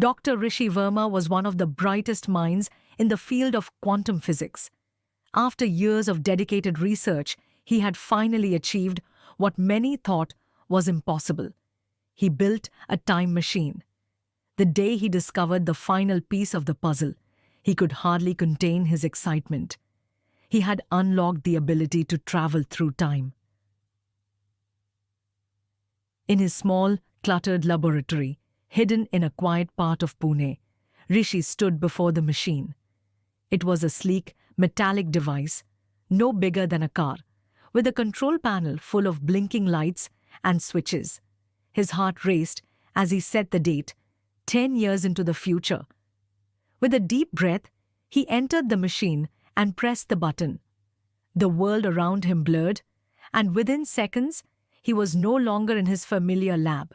Dr. Rishi Verma was one of the brightest minds in the field of quantum physics. After years of dedicated research, he had finally achieved what many thought was impossible. He built a time machine. The day he discovered the final piece of the puzzle, he could hardly contain his excitement. He had unlocked the ability to travel through time. In his small, cluttered laboratory, hidden in a quiet part of Pune, Rishi stood before the machine. It was a sleek, metallic device, no bigger than a car, with a control panel full of blinking lights and switches. His heart raced as he set the date, 10 years into the future. With a deep breath, he entered the machine and pressed the button. The world around him blurred, and within seconds, he was no longer in his familiar lab.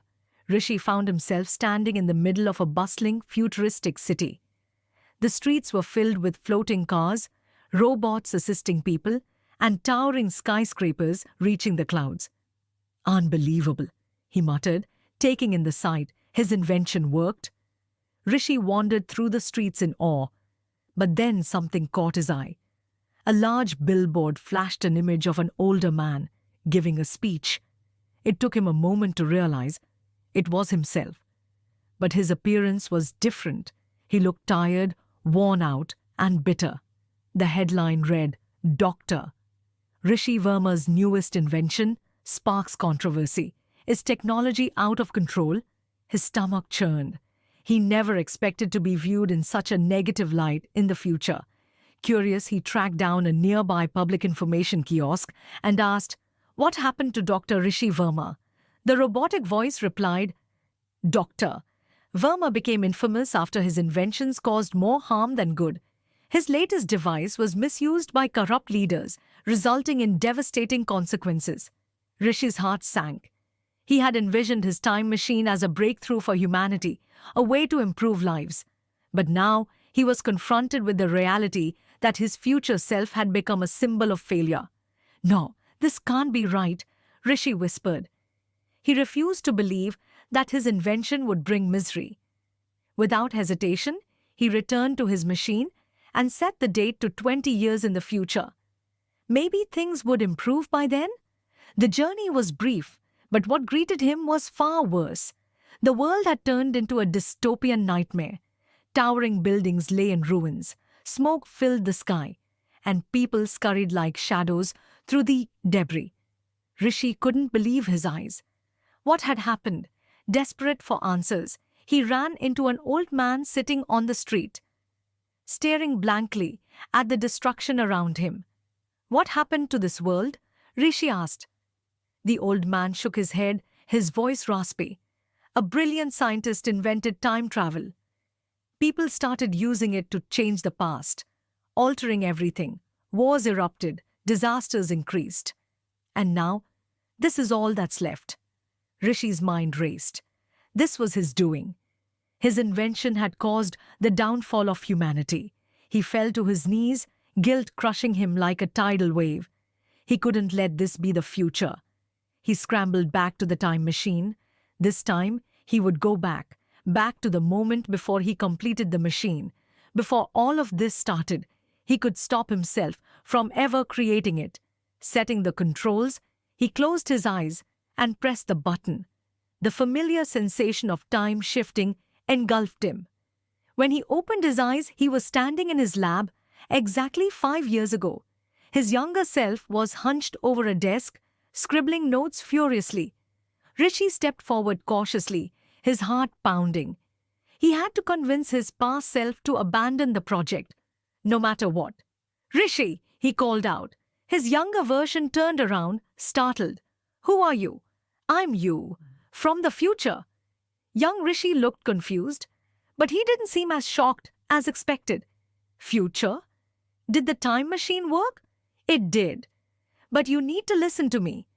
Rishi found himself standing in the middle of a bustling, futuristic city. The streets were filled with floating cars, robots assisting people, and towering skyscrapers reaching the clouds. "Unbelievable," he muttered, taking in the sight. His invention worked. Rishi wandered through the streets in awe, but then something caught his eye. A large billboard flashed an image of an older man giving a speech. It took him a moment to realize it was himself. But his appearance was different. He looked tired, worn out, and bitter. The headline read, "Doctor." Rishi Verma's newest invention sparks controversy. Is technology out of control? His stomach churned. He never expected to be viewed in such a negative light in the future. Curious, he tracked down a nearby public information kiosk and asked, "What happened to Dr. Rishi Verma?" The robotic voice replied, "Doctor." Verma became infamous after his inventions caused more harm than good. His latest device was misused by corrupt leaders, resulting in devastating consequences. Rishi's heart sank. He had envisioned his time machine as a breakthrough for humanity, a way to improve lives. But now he was confronted with the reality that his future self had become a symbol of failure. "No, this can't be right," Rishi whispered. He refused to believe that his invention would bring misery. Without hesitation, he returned to his machine and set the date to 20 years in the future. Maybe things would improve by then? The journey was brief, but what greeted him was far worse. The world had turned into a dystopian nightmare. Towering buildings lay in ruins, smoke filled the sky, and people scurried like shadows through the debris. Rishi couldn't believe his eyes. What had happened? Desperate for answers, he ran into an old man sitting on the street, staring blankly at the destruction around him. "What happened to this world?" Rishi asked. The old man shook his head, his voice raspy. "A brilliant scientist invented time travel. People started using it to change the past, altering everything. Wars erupted, disasters increased. And now, this is all that's left." Rishi's mind raced. This was his doing. His invention had caused the downfall of humanity. He fell to his knees, guilt crushing him like a tidal wave. He couldn't let this be the future. He scrambled back to the time machine. This time, he would go back to the moment before he completed the machine. Before all of this started, he could stop himself from ever creating it. Setting the controls, he closed his eyes and pressed the button. The familiar sensation of time shifting engulfed him. When he opened his eyes, he was standing in his lab exactly 5 years ago. His younger self was hunched over a desk, scribbling notes furiously. Rishi stepped forward cautiously, his heart pounding. He had to convince his past self to abandon the project, no matter what. "Rishi!" he called out. His younger version turned around, startled. "Who are you?" "I'm you. From the future." Young Rishi looked confused, but he didn't seem as shocked as expected. "Future? Did the time machine work?" "It did. But you need to listen to me.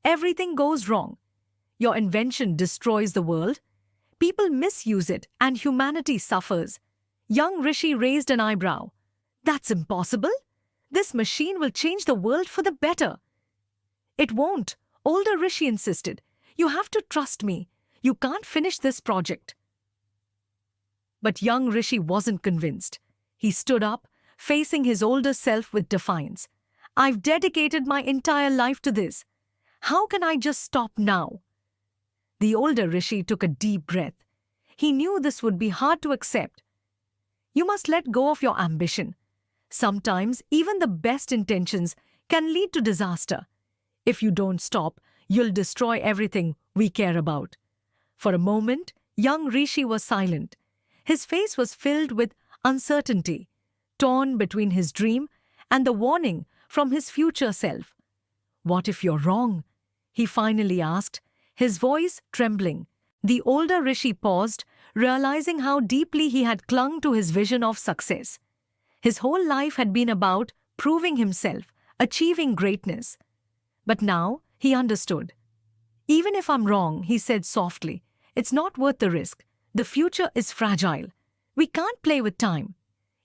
Everything goes wrong. Your invention destroys the world. People misuse it and humanity suffers." Young Rishi raised an eyebrow. "That's impossible. This machine will change the world for the better." "It won't," older Rishi insisted. "You have to trust me. You can't finish this project." But young Rishi wasn't convinced. He stood up, facing his older self with defiance. I've dedicated my entire life to this. How can I just stop now? The older Rishi took a deep breath. He knew this would be hard to accept. You must let go of your ambition. Sometimes even the best intentions can lead to disaster. If you don't stop, you'll destroy everything we care about. For a moment, young Rishi was silent. His face was filled with uncertainty, torn between his dream and the warning from his future self. What if you're wrong? He finally asked, his voice trembling. The older Rishi paused, realizing how deeply he had clung to his vision of success. His whole life had been about proving himself, achieving greatness. But now he understood. Even if I'm wrong, he said softly, it's not worth the risk. The future is fragile. We can't play with time.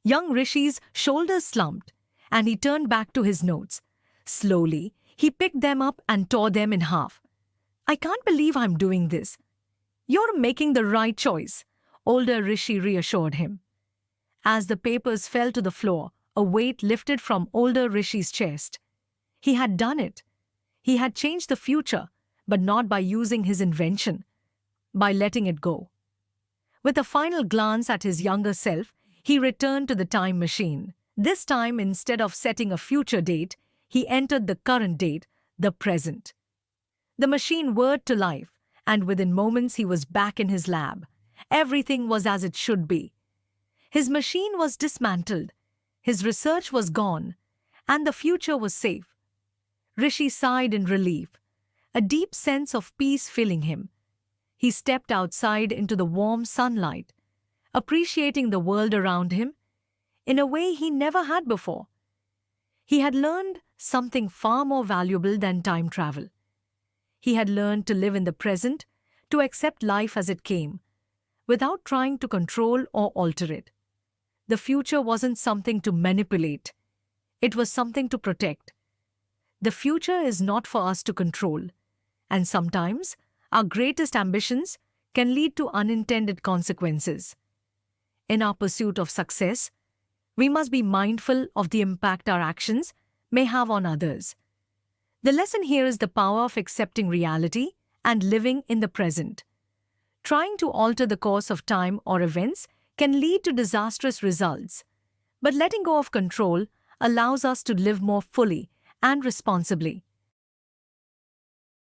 Young Rishi's shoulders slumped, and he turned back to his notes. Slowly, he picked them up and tore them in half. I can't believe I'm doing this. You're making the right choice, older Rishi reassured him. As the papers fell to the floor, a weight lifted from older Rishi's chest. He had done it. He had changed the future, but not by using his invention, by letting it go. With a final glance at his younger self, he returned to the time machine. This time, instead of setting a future date, he entered the current date, the present. The machine whirred to life, and within moments he was back in his lab. Everything was as it should be. His machine was dismantled, his research was gone, and the future was safe. Rishi sighed in relief, a deep sense of peace filling him. He stepped outside into the warm sunlight, appreciating the world around him in a way he never had before. He had learned something far more valuable than time travel. He had learned to live in the present, to accept life as it came, without trying to control or alter it. The future wasn't something to manipulate. It was something to protect. The future is not for us to control, and sometimes our greatest ambitions can lead to unintended consequences. In our pursuit of success, we must be mindful of the impact our actions may have on others. The lesson here is the power of accepting reality and living in the present. Trying to alter the course of time or events can lead to disastrous results, but letting go of control allows us to live more fully and responsibly.